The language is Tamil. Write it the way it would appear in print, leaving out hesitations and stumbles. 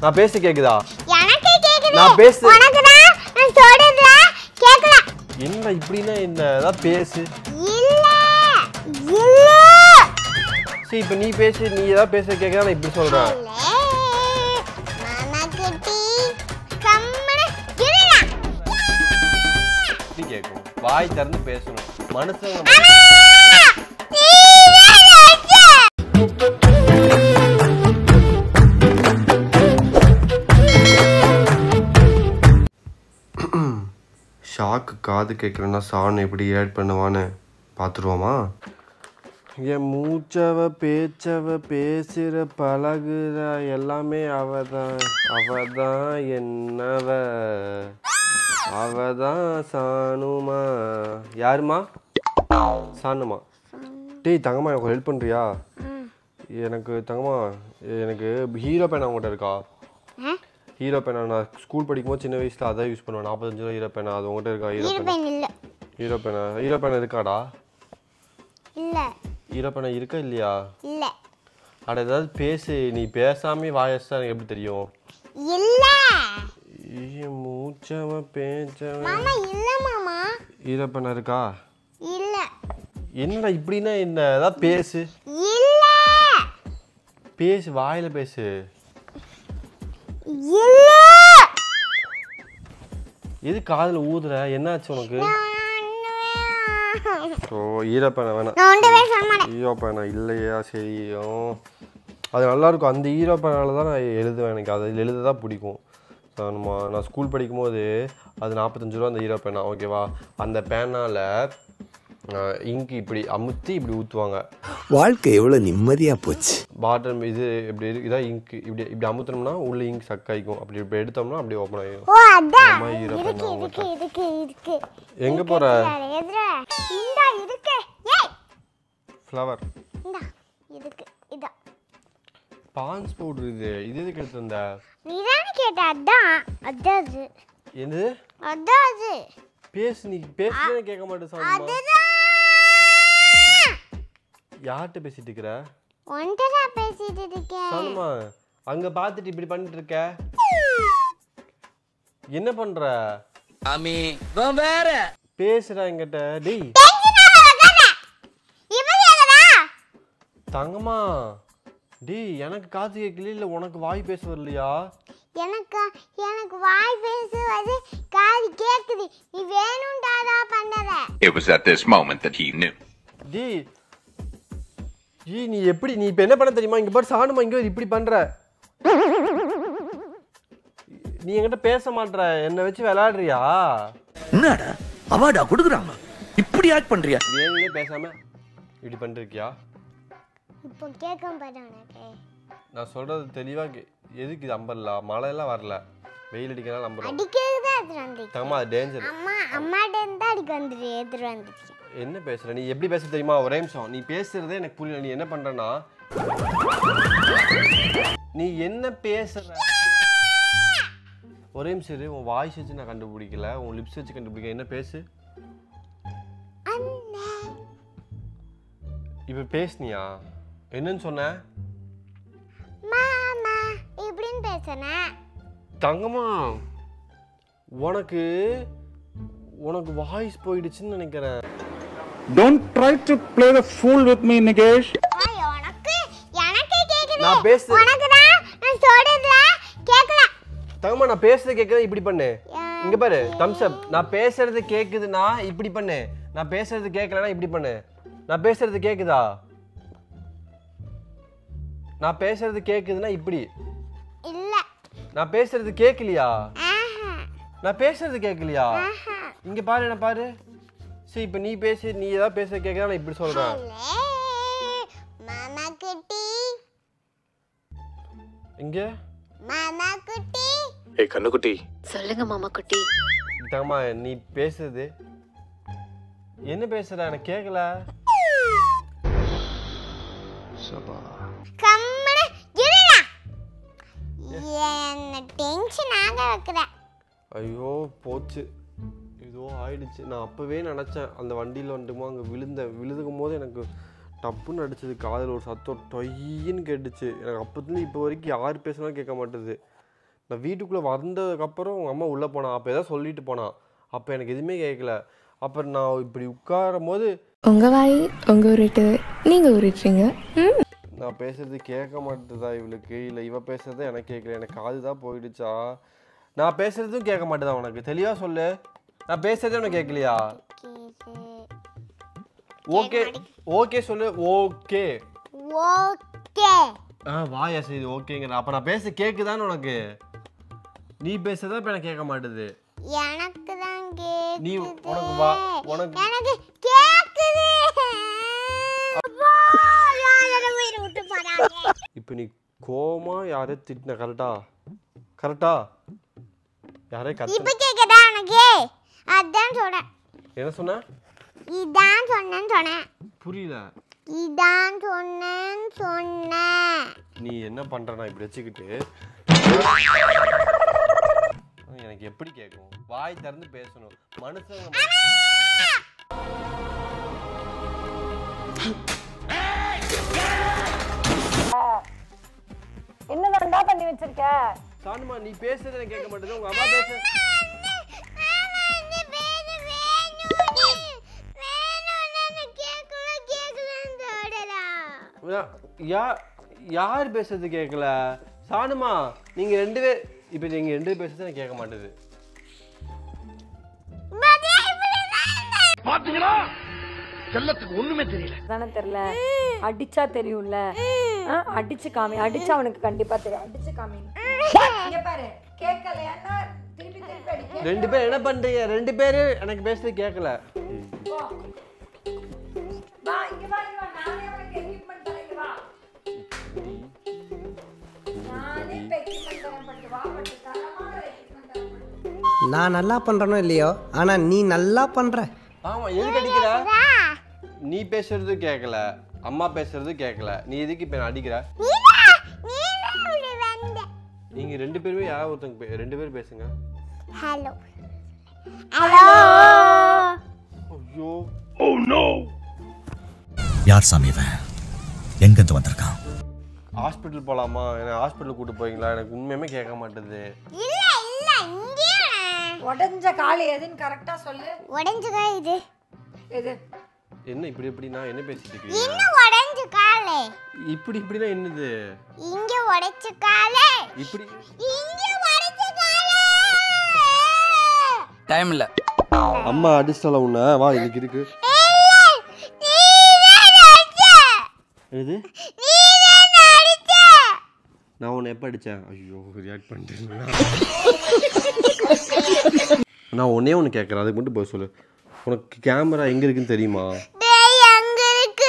நான் பேச கேக்குதா? எனக்கு கேக்குது. நான் பேச உனக்கு தான் நான் சொல்றதுல கேக்கல. என்ன இப்படினா என்ன? ஏதாவது பேசு. இல்ல. இல்ல. சரி இப்போ நீ பேசு. நீ ஏதாவது பேச கேக்குதா நான் இப்படி சொல்றேன். மாமா குட்டி கம்மன இருடா. நீ கேக்கும். வாய் திறந்து பேசணும். மனுஷங்க ஷாக்கு காது கேட்கலன்னா சாணம் எப்படி ஆட் பண்ணுவான்னு பார்த்துருவோமா? என் மூச்சவ பேச்சவ பேசுகிற பழகுற எல்லாமே அவதான் என்னவ அவதான் சாணுமா. யாருமா? சாணுமா. டேய் தங்கம்மா எனக்கு ஹெல்ப் பண்ணுறியா? எனக்கு தங்கம்மா எனக்கு ஹீரோ பேனா உங்கள்கிட்ட இருக்கா? ஹீரோ பேனா நான் ஸ்கூல் படிக்கும்போது சின்ன வயசில் அதான் யூஸ் பண்ணுவேன். 45 ரூபா ஹீரோ பேனா. அது உங்கள்கிட்ட இருக்கா? ஹீரோ பேனா இருக்காடா? இல்ல. ஹீரோ பேனா இருக்கா இல்லையா? இல்ல. அட ஏதாவது பேசு. நீ பேசாமே வாயசா எனக்கு எப்படி தெரியும்? இல்ல. மூச்சவ பேச்சவ. மாமா இல்ல மாமா. ஹீரோ பேனா இருக்கா? இல்ல. என்னடா இப்படின்னா என்ன? ஏதாவது பேசு. இல்ல. பேசு. வாயில பேசு. இல்ல. எது காதுல ஊதுற? என்னாச்சு உனக்கு? ஓ ஹீரோ பேனா வேணாம். ஹீரோ பேனா இல்லையா? சரியும் அது நல்லாயிருக்கும். அந்த ஹீரோ பேனால தான் நான் எழுதுவேன். எனக்கு அது எழுத தான் பிடிக்கும். நான் ஸ்கூல் படிக்கும்போது அது 45 ரூபா அந்த ஹீரோ பேனா. ஓகேவா? அந்த பேனால் இங்கு இப்படி அமுத்தி இப்படி ஊற்றுவாங்க. வாழ்க்கை எவ்வளோ நிம்மதியாக போச்சு. பாட்டம் இது இப்படி இதான் இங்கு இப்படி இப்படி அமுத்தினோம்னா உள்ள இங்க் ஸ்டக் ஆகிக்கும். அப்படி இப்படி எடுத்தோம்னா அப்படியே ஓப்பன் ஆகிடும். ஹீரோ பேனா எங்கே போகிற? Flower பான்ஸ் powder. இது எதுக்கு எடுத்து வந்த? நீதானே கேட்ட. அதான் என்னது? அதான் பேசு. நீ பேசுனே கேட்க மாட்டேன். சாப்பிடுமா யார்கிட்ட பேசிட்டு இருக்கிற? ஒன்டா பேசிட்டு இருக்கேன். சாலுமா அங்க பாத்துட்டு இப்படி பண்ணிட்டு இருக்க. என்ன பண்ற? அமி வேற பேசுறா என்கிட்ட. டேய் தங்கம்மா டேய் எனக்கு காது கேட்கல. இல்ல உனக்கு வாய் பேச வரலையா? எனக்கு வாய் பேசுவது காது கேக்குது. நீ வேணும்டாடா பண்ணத. It was at this moment that he knew. டேய் நீ எப்படி நீ இப்ப என்ன பண்ண தெரியுமா? இங்க பாரு சாணுமா இங்க இப்படி பண்ற. நீ என்கிட்ட பேச மாட்ற. என்ன வச்சு விளையாடுறியா? என்னடா அவார்டா கொடுக்குறாங்க. இப்படி ஆக்ட் பண்றியா? வேணும்னே பேசாம இப்படி பண்ணிருக்கியா? இப்போ கேட்க பாரு உனக்கு. நான் சொல்றது தெளிவா எதுக்கு இது அம்பர்லா? மழை எல்லாம் வரல. வெயில் அடிக்கனால நம்புறோம். அடிக்கிறதா எடுத்து வந்து. தங்கம்மா அது டேஞ்சர். அம்மாட்ட இருந்து அடிக்க வந்துரு எடுத்து வந்துச்சு. என்ன பேசுற? நீ எப்படி பேச தெரியுமா? ஒரே நிமிஷம். நீ பேசுறதே எனக்கு புரியல. நீ என்ன பண்றனா? நீ என்ன பேசுற? ஒரே நிமிஷம் இரு. உன் வாய்ஸ் வச்சு நான் கண்டுபிடிக்கல. உன் லிப்ஸ் வச்சு கண்டுபிடிக்க. என்ன பேசு? இப்ப பேசுனியா? என்னன்னு சொன்ன? மாமா இப்படின்னு பேசுனே. தங்கம்மா உனக்கு வாய்ஸ் போயிடுச்சுன்னு நினைக்கிறேன். Don't try to play the fool with me, Nikesh. எனக்கு கேக்குது. நான் பேசு. உனக்கு தான் நான் சொல்றதுல கேக்கல. தங்கம்மா நான் பேசுறது கேக்குதா? இப்படி பண்ணு. இங்க பாரு தம்ஸ் அப். நான் பேசுறது கேக்குதுன்னா இப்படி பண்ணு. நான் பேசுறது கேட்கலனா இப்படி பண்ணு. நான் பேசுறது கேக்குதா? நான் பேசுறது கேக்குதுன்னா இப்படி. இல்ல. நான் பேசுறது கேக்கலையா? நான் பேசுறது கேக்கலையா? இங்க பாரு. என்ன பாரு. சரி இப்போ நீ பேசு. நீ ஏதாவது பேச கேக்குதா? நான் இப்படி சொல்றேன். மாமா குட்டி. இங்க மாமா குட்டி. ஏய் கண்ணுக்குட்டி. சொல்லுங்க மாமா குட்டி. தங்கம்மா நீ பேசுறது என்ன பேசுற? எனக்கு கேட்கல. கம்மன இருடா. என்ன டென்ஷன் ஆக வைக்கிற. ஐயோ போச்சு. ஏதோ ஆயிடுச்சு. நான் அப்பவே நினைச்சேன் அந்த வண்டியில வந்துட்டுமோ அங்கே விழுதுக்கும் போது எனக்கு டப்புன்னு அடிச்சது. காதில் ஒரு சத்தம் டொய்ன்னு கேட்டுச்சு. எனக்கு அப்போதுலேருந்து இப்போ வரைக்கும் யார் பேசினாலும் கேட்க மாட்டேது. நான் வீட்டுக்குள்ளே வந்ததுக்கப்புறம் உங்கள் அம்மா உள்ளே போனான். அப்போ ஏதோ சொல்லிட்டு போனான். அப்போ எனக்கு எதுவுமே கேட்கல. அப்புறம் நான் இப்படி உட்காரும் போது உங்கள் வாய் உங்கள் உருட்டு நீங்கள் உருட்டுறீங்க. நான் பேசுறது கேட்க மாட்டேதா இவளுக்கு, இல்லை இவ பேசுறது எனக்கு கேட்கல, எனக்கு காது தான் போயிடுச்சா? நான் பேசுறதும் கேட்க மாட்டேதா உனக்கு? தெளிவா சொல்லு. நான் பேசுறதே உனக்கு கேட்கலையா? ஓகே ஓகே சொல்லு. ஓகே ஓகே வாயா சரி ஓகேங்கிற. அப்போ நான் பேச கேட்குதான்னு உனக்கு? நீ பேசுறதா இப்போ எனக்கு கேட்க மாட்டுது. எனக்கு தான் நீ கேக்குது. உனக்கு எனக்கு கேக்குது. இப்போ நீ கோமா யாரையும் திட்டின கரெக்டா? கரெக்டா? யாரே இப்ப கத்த கேக்குதா உனக்கு? அதான் சொல்றேன். என்ன சொன்ன? இதான் சொன்னேன். புரியல. இதான் சொன்னேன். நீ என்ன பண்ற? நான் இப்படி வச்சுக்கிட்டு எனக்கு எப்படி கேட்கும்? வாய் திறந்து பேசணும் மனுஷங்க. என்னதான்டா பண்ணி வச்சிருக்க? சானுமா நீ பேசுறது எனக்கு கேட்க மாட்டேது. உங்க அம்மா பேச யார் பேசுறது கேட்கல? சானுமா நீங்க ரெண்டு பேர் இப்ப நீங்க ரெண்டு பேர் பேசுறது எனக்கு கேட்க மாட்டேது. பாத்தீங்களா செல்லத்துக்கு ஒண்ணுமே தெரியல. தானே தெரியல. அடிச்சா தெரியும்ல. அடிச்சு காமி. அடிச்சா அவனுக்கு கண்டிப்பா தெரியும். அடிச்சு காமி. இங்க பாரு. கேட்கலையானா திருப்பி அடிக்க. ரெண்டு பேர் என்ன பண்றீங்க? ரெண்டு பேரு எனக்கு பேசுறது கேட்கல. வா இங்க வா. நானே உனக்கு எக்யூப்மென்ட் தரேன். வா. நானே எக்யூப்மென்ட் தரேன். வா பட்டு தரமான எக்யூப்மென்ட் தரேன். நான் நல்லா பண்றனோ இல்லையோ, ஆனா நீ நல்லா பண்ற. ஆமா எதுக்கு அடிக்கிற? நீ பேசுறது கேட்கல, அம்மா பேசுறது கேட்கல, நீ எதுக்கு இப்ப அடிக்கிற? நீங்க ரெண்டு பேருமே யாராவது ஒருத்தங்க ரெண்டு பேரும் பேசுங்க. Hello hello. ஐயோ ஓ நோ. யார் சாமி இவன்? எங்க இருந்து வந்திருக்கான்? ஹாஸ்பிடல் போலாமா? என்ன ஹாஸ்பிடல் கூட்டு போவீங்களா? எனக்கு உண்மையுமே கேட்க மாட்டேது. இல்ல இல்ல இங்கே உடைஞ்ச கால் எதுன்னு கரெக்ட்டா சொல்லு. உடைஞ்ச கால் இது. எது? என்ன இப்படி இப்படி நான் என்ன பேசிட்டு இருக்கீங்க? இன்ன உடைஞ்ச கால். இப்படி இப்படினா என்னது? இங்க உடைச்ச கால். இப்படி இங்க உடைச்ச கால். டைம் இல்ல. அம்மா அடிச்சல உன்ன. வா இன்னைக்கு இருக்கு. எது? நான் உன்னை எப்போ அடித்தேன்? ஐயோ ரியாக்ட் பண்ணிட்டேன். நான் ஒன்னே ஒன்று கேட்குறேன், அதுக்கு மட்டும் போய் சொல்லு. உனக்கு கேமரா எங்கே இருக்குன்னு தெரியுமா? அங்க இருக்கு.